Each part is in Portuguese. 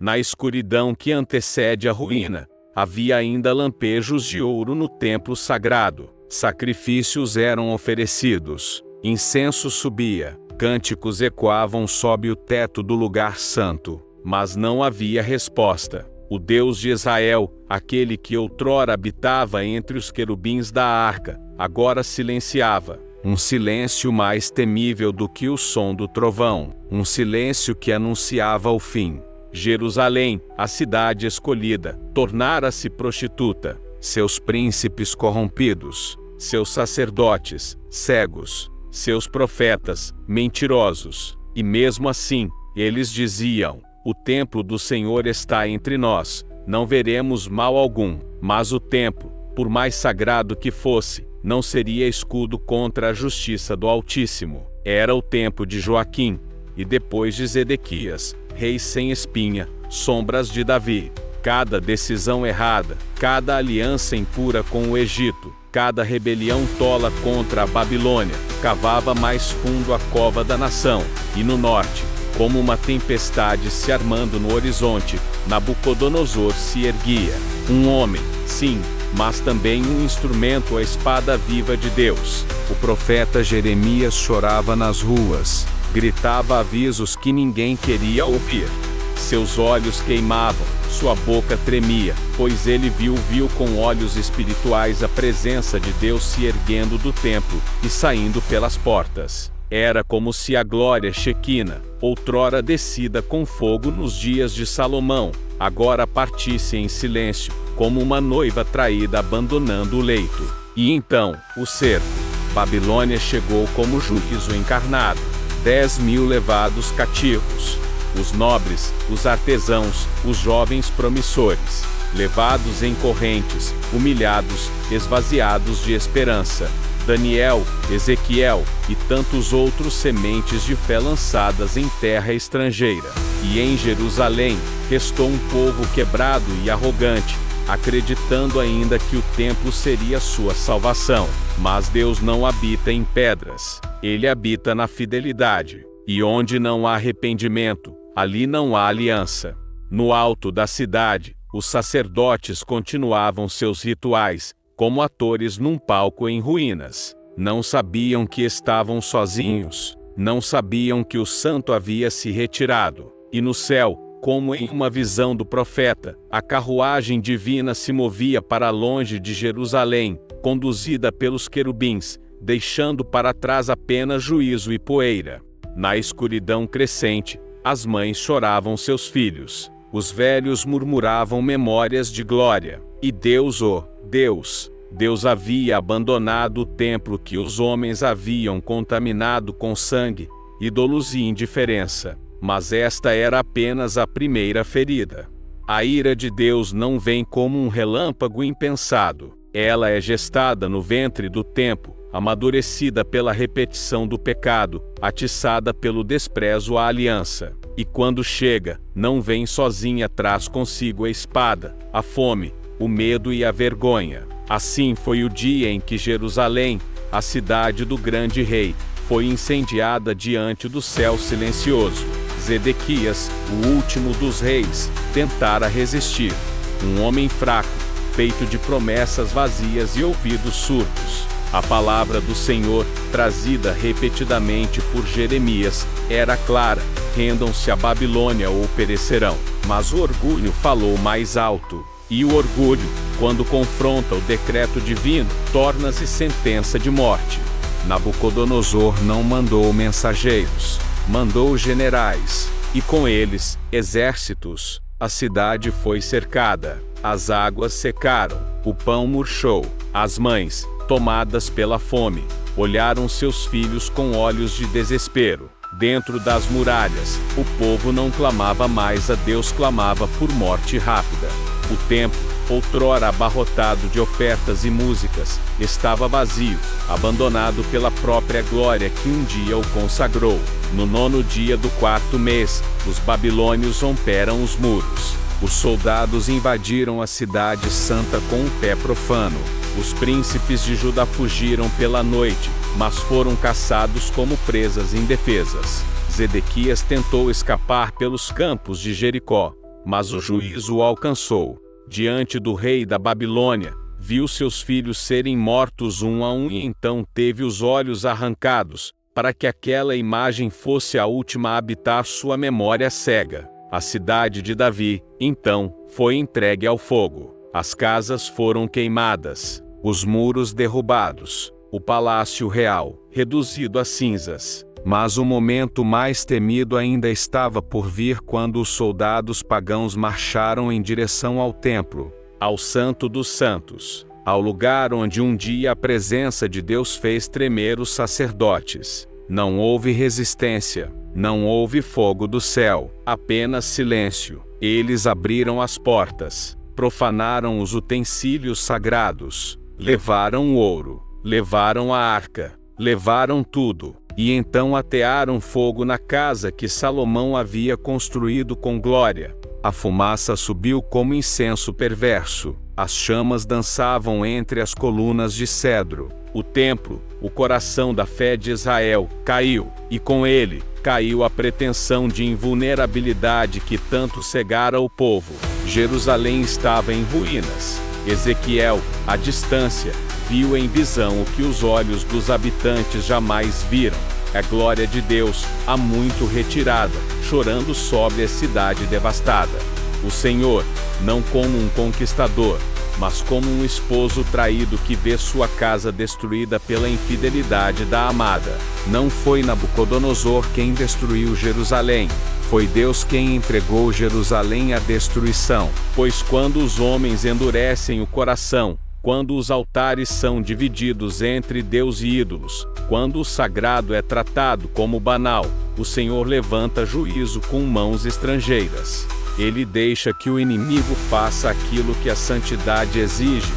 Na escuridão que antecede a ruína, havia ainda lampejos de ouro no templo sagrado. Sacrifícios eram oferecidos, incenso subia, cânticos ecoavam sob o teto do lugar santo, mas não havia resposta. O Deus de Israel, aquele que outrora habitava entre os querubins da arca, agora silenciava. Um silêncio mais temível do que o som do trovão, um silêncio que anunciava o fim. Jerusalém, a cidade escolhida, tornara-se prostituta, seus príncipes corrompidos, seus sacerdotes, cegos, seus profetas, mentirosos. E mesmo assim, eles diziam: o templo do Senhor está entre nós, não veremos mal algum. Mas o templo, por mais sagrado que fosse, não seria escudo contra a justiça do Altíssimo. Era o tempo de Joaquim, e depois de Zedequias, reis sem espinha, sombras de Davi. Cada decisão errada, cada aliança impura com o Egito, cada rebelião tola contra a Babilônia, cavava mais fundo a cova da nação. E no norte, como uma tempestade se armando no horizonte, Nabucodonosor se erguia. Um homem, sim, mas também um instrumento, a espada viva de Deus. O profeta Jeremias chorava nas ruas, gritava avisos que ninguém queria ouvir. Seus olhos queimavam, sua boca tremia, pois ele viu com olhos espirituais a presença de Deus se erguendo do templo e saindo pelas portas. Era como se a glória Shequina, outrora descida com fogo nos dias de Salomão, agora partisse em silêncio, como uma noiva traída abandonando o leito. E então, o cerco. Babilônia chegou como juízo encarnado. 10.000 levados cativos. Os nobres, os artesãos, os jovens promissores, levados em correntes, humilhados, esvaziados de esperança. Daniel, Ezequiel e tantos outros sementes de fé lançadas em terra estrangeira. E em Jerusalém, restou um povo quebrado e arrogante, acreditando ainda que o templo seria sua salvação. Mas Deus não habita em pedras, Ele habita na fidelidade. E onde não há arrependimento, ali não há aliança. No alto da cidade, os sacerdotes continuavam seus rituais, como atores num palco em ruínas. Não sabiam que estavam sozinhos, não sabiam que o santo havia se retirado. E no céu, como em uma visão do profeta, a carruagem divina se movia para longe de Jerusalém, conduzida pelos querubins, deixando para trás apenas juízo e poeira. Na escuridão crescente, as mães choravam seus filhos, os velhos murmuravam memórias de glória. E Deus, oh Deus havia abandonado o templo que os homens haviam contaminado com sangue, ídolos e indiferença. Mas esta era apenas a primeira ferida. A ira de Deus não vem como um relâmpago impensado. Ela é gestada no ventre do tempo, amadurecida pela repetição do pecado, atiçada pelo desprezo à aliança. E quando chega, não vem sozinha, traz consigo a espada, a fome, o medo e a vergonha. Assim foi o dia em que Jerusalém, a cidade do grande rei, foi incendiada diante do céu silencioso. Zedequias, o último dos reis, tentara resistir. Um homem fraco, feito de promessas vazias e ouvidos surdos. A palavra do Senhor, trazida repetidamente por Jeremias, era clara: rendam-se à Babilônia ou perecerão. Mas o orgulho falou mais alto. E o orgulho, quando confronta o decreto divino, torna-se sentença de morte. Nabucodonosor não mandou mensageiros, mandou generais, e com eles, exércitos. A cidade foi cercada, as águas secaram, o pão murchou. As mães, tomadas pela fome, olharam seus filhos com olhos de desespero. Dentro das muralhas, o povo não clamava mais a Deus, clamava por morte rápida. O templo, outrora abarrotado de ofertas e músicas, estava vazio, abandonado pela própria glória que um dia o consagrou. No 9º dia do 4º mês, os babilônios romperam os muros. Os soldados invadiram a cidade santa com um pé profano. Os príncipes de Judá fugiram pela noite, mas foram caçados como presas indefesas. Zedequias tentou escapar pelos campos de Jericó, mas o juízo o alcançou. Diante do rei da Babilônia, viu seus filhos serem mortos um a um e então teve os olhos arrancados, para que aquela imagem fosse a última a habitar sua memória cega. A cidade de Davi, então, foi entregue ao fogo. As casas foram queimadas, os muros derrubados, o palácio real, reduzido a cinzas. Mas o momento mais temido ainda estava por vir quando os soldados pagãos marcharam em direção ao templo, ao Santo dos Santos, ao lugar onde um dia a presença de Deus fez tremer os sacerdotes. Não houve resistência, não houve fogo do céu, apenas silêncio. Eles abriram as portas, profanaram os utensílios sagrados, levaram o ouro, levaram a arca, levaram tudo. E então atearam fogo na casa que Salomão havia construído com glória. A fumaça subiu como incenso perverso. As chamas dançavam entre as colunas de cedro. O templo, o coração da fé de Israel, caiu, e com ele, caiu a pretensão de invulnerabilidade que tanto cegara o povo. Jerusalém estava em ruínas. Ezequiel, à distância, viu em visão o que os olhos dos habitantes jamais viram. A glória de Deus, há muito retirada, chorando sobre a cidade devastada. O Senhor, não como um conquistador, mas como um esposo traído que vê sua casa destruída pela infidelidade da amada. Não foi Nabucodonosor quem destruiu Jerusalém. Foi Deus quem entregou Jerusalém à destruição. Pois quando os homens endurecem o coração, quando os altares são divididos entre Deus e ídolos, quando o sagrado é tratado como banal, o Senhor levanta juízo com mãos estrangeiras. Ele deixa que o inimigo faça aquilo que a santidade exige,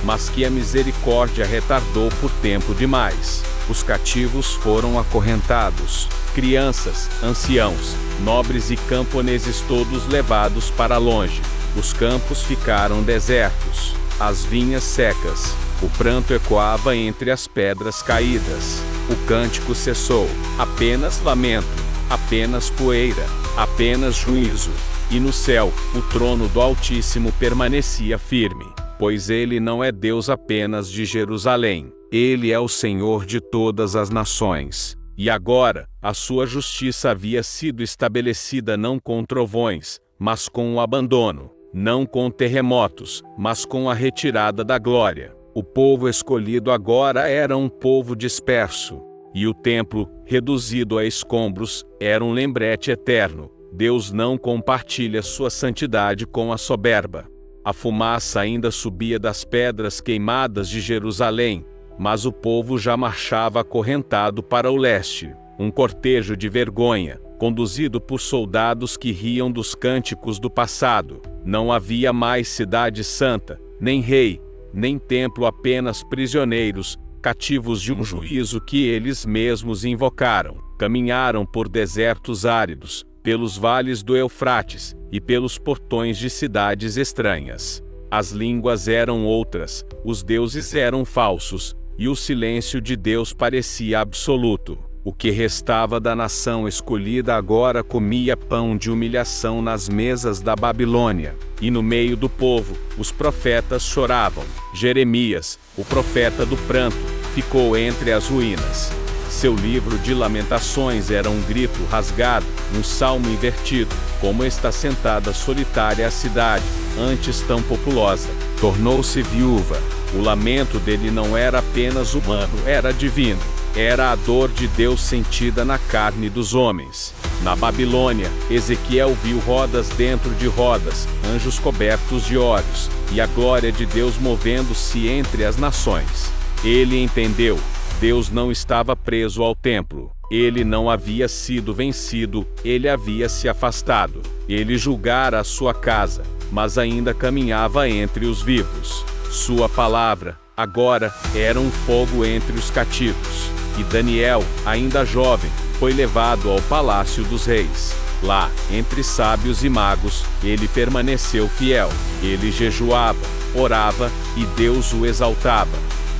mas que a misericórdia retardou por tempo demais. Os cativos foram acorrentados, crianças, anciãos, nobres e camponeses todos levados para longe. Os campos ficaram desertos, as vinhas secas, o pranto ecoava entre as pedras caídas. O cântico cessou, apenas lamento, apenas poeira, apenas juízo. E no céu, o trono do Altíssimo permanecia firme, pois ele não é Deus apenas de Jerusalém, ele é o Senhor de todas as nações. E agora, a sua justiça havia sido estabelecida não com trovões, mas com o abandono, não com terremotos, mas com a retirada da glória. O povo escolhido agora era um povo disperso, e o templo, reduzido a escombros, era um lembrete eterno. Deus não compartilha sua santidade com a soberba. A fumaça ainda subia das pedras queimadas de Jerusalém, mas o povo já marchava acorrentado para o leste, um cortejo de vergonha, conduzido por soldados que riam dos cânticos do passado. Não havia mais cidade santa, nem rei, nem templo, apenas prisioneiros, cativos de um juízo que eles mesmos invocaram. Caminharam por desertos áridos, pelos vales do Eufrates, e pelos portões de cidades estranhas. As línguas eram outras, os deuses eram falsos, e o silêncio de Deus parecia absoluto. O que restava da nação escolhida agora comia pão de humilhação nas mesas da Babilônia. E no meio do povo, os profetas choravam. Jeremias, o profeta do pranto, ficou entre as ruínas. Seu livro de lamentações era um grito rasgado, um salmo invertido, como está sentada solitária a cidade, antes tão populosa. Tornou-se viúva. O lamento dele não era apenas humano, era divino. Era a dor de Deus sentida na carne dos homens. Na Babilônia, Ezequiel viu rodas dentro de rodas, anjos cobertos de olhos, e a glória de Deus movendo-se entre as nações. Ele entendeu. Deus não estava preso ao templo. Ele não havia sido vencido, ele havia se afastado. Ele julgara a sua casa, mas ainda caminhava entre os vivos. Sua palavra, agora, era um fogo entre os cativos. E Daniel, ainda jovem, foi levado ao palácio dos reis. Lá, entre sábios e magos, ele permaneceu fiel. Ele jejuava, orava, e Deus o exaltava.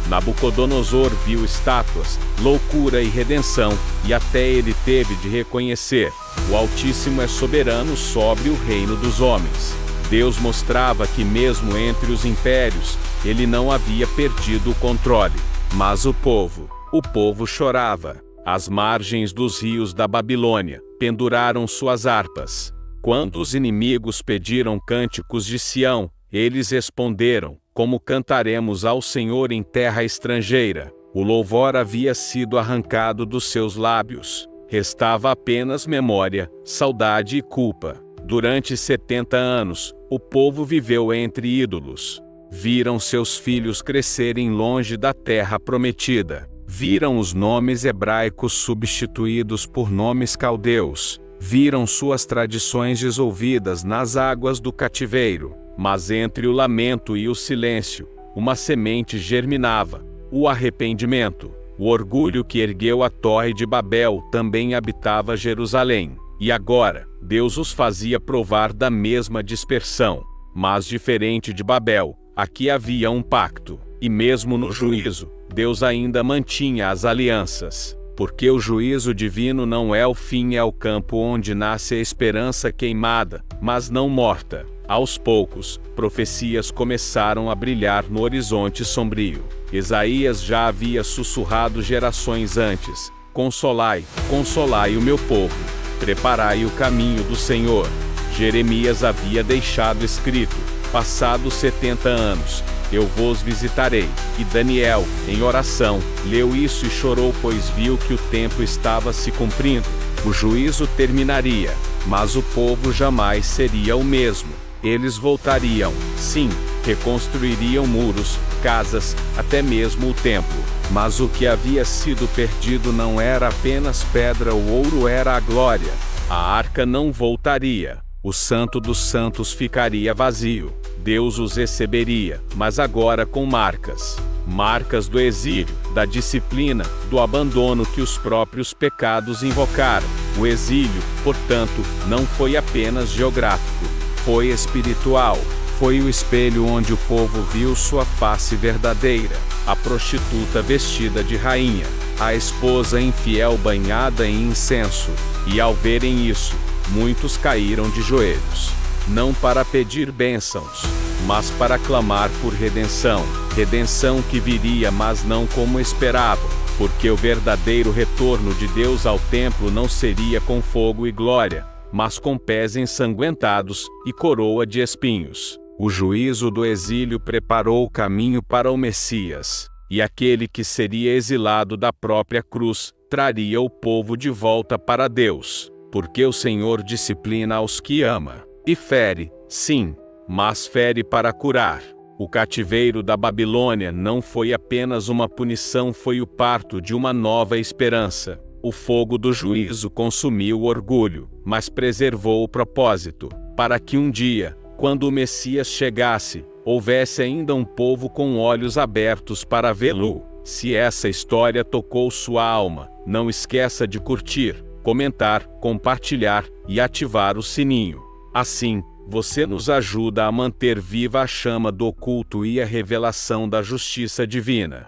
Nabucodonosor viu estátuas, loucura e redenção, e até ele teve de reconhecer: O Altíssimo é soberano sobre o reino dos homens. Deus mostrava que mesmo entre os impérios, ele não havia perdido o controle. Mas o povo chorava. Às margens dos rios da Babilônia, penduraram suas harpas. Quando os inimigos pediram cânticos de Sião, eles responderam: como cantaremos ao Senhor em terra estrangeira? O louvor havia sido arrancado dos seus lábios. Restava apenas memória, saudade e culpa. Durante 70 anos, o povo viveu entre ídolos. Viram seus filhos crescerem longe da terra prometida. Viram os nomes hebraicos substituídos por nomes caldeus. Viram suas tradições dissolvidas nas águas do cativeiro. Mas entre o lamento e o silêncio, uma semente germinava: o arrependimento. O orgulho que ergueu a Torre de Babel também habitava Jerusalém. E agora, Deus os fazia provar da mesma dispersão. Mas diferente de Babel, aqui havia um pacto. E mesmo no juízo, Deus ainda mantinha as alianças. Porque o juízo divino não é o fim, é o campo onde nasce a esperança queimada, mas não morta. Aos poucos, profecias começaram a brilhar no horizonte sombrio. Isaías já havia sussurrado gerações antes: consolai, consolai o meu povo, preparai o caminho do Senhor. Jeremias havia deixado escrito: passados 70 anos, eu vos visitarei. E Daniel, em oração, leu isso e chorou, pois viu que o tempo estava se cumprindo. O juízo terminaria, mas o povo jamais seria o mesmo. Eles voltariam, sim, reconstruiriam muros, casas, até mesmo o templo. Mas o que havia sido perdido não era apenas pedra, o ouro era a glória. A arca não voltaria. O Santo dos Santos ficaria vazio. Deus os receberia, mas agora com marcas. Marcas do exílio, da disciplina, do abandono que os próprios pecados invocaram. O exílio, portanto, não foi apenas geográfico, foi espiritual. Foi o espelho onde o povo viu sua face verdadeira. A prostituta vestida de rainha, a esposa infiel banhada em incenso. E ao verem isso, muitos caíram de joelhos. Não para pedir bênçãos, mas para clamar por redenção. Redenção que viria, mas não como esperavam. Porque o verdadeiro retorno de Deus ao templo não seria com fogo e glória, mas com pés ensanguentados e coroa de espinhos. O juízo do exílio preparou o caminho para o Messias, e aquele que seria exilado da própria cruz, traria o povo de volta para Deus. Porque o Senhor disciplina aos que ama, e fere, sim, mas fere para curar. O cativeiro da Babilônia não foi apenas uma punição, foi o parto de uma nova esperança. O fogo do juízo consumiu o orgulho, mas preservou o propósito, para que um dia, quando o Messias chegasse, houvesse ainda um povo com olhos abertos para vê-lo. Se essa história tocou sua alma, não esqueça de curtir, comentar, compartilhar e ativar o sininho. Assim, você nos ajuda a manter viva a chama do oculto e a revelação da justiça divina.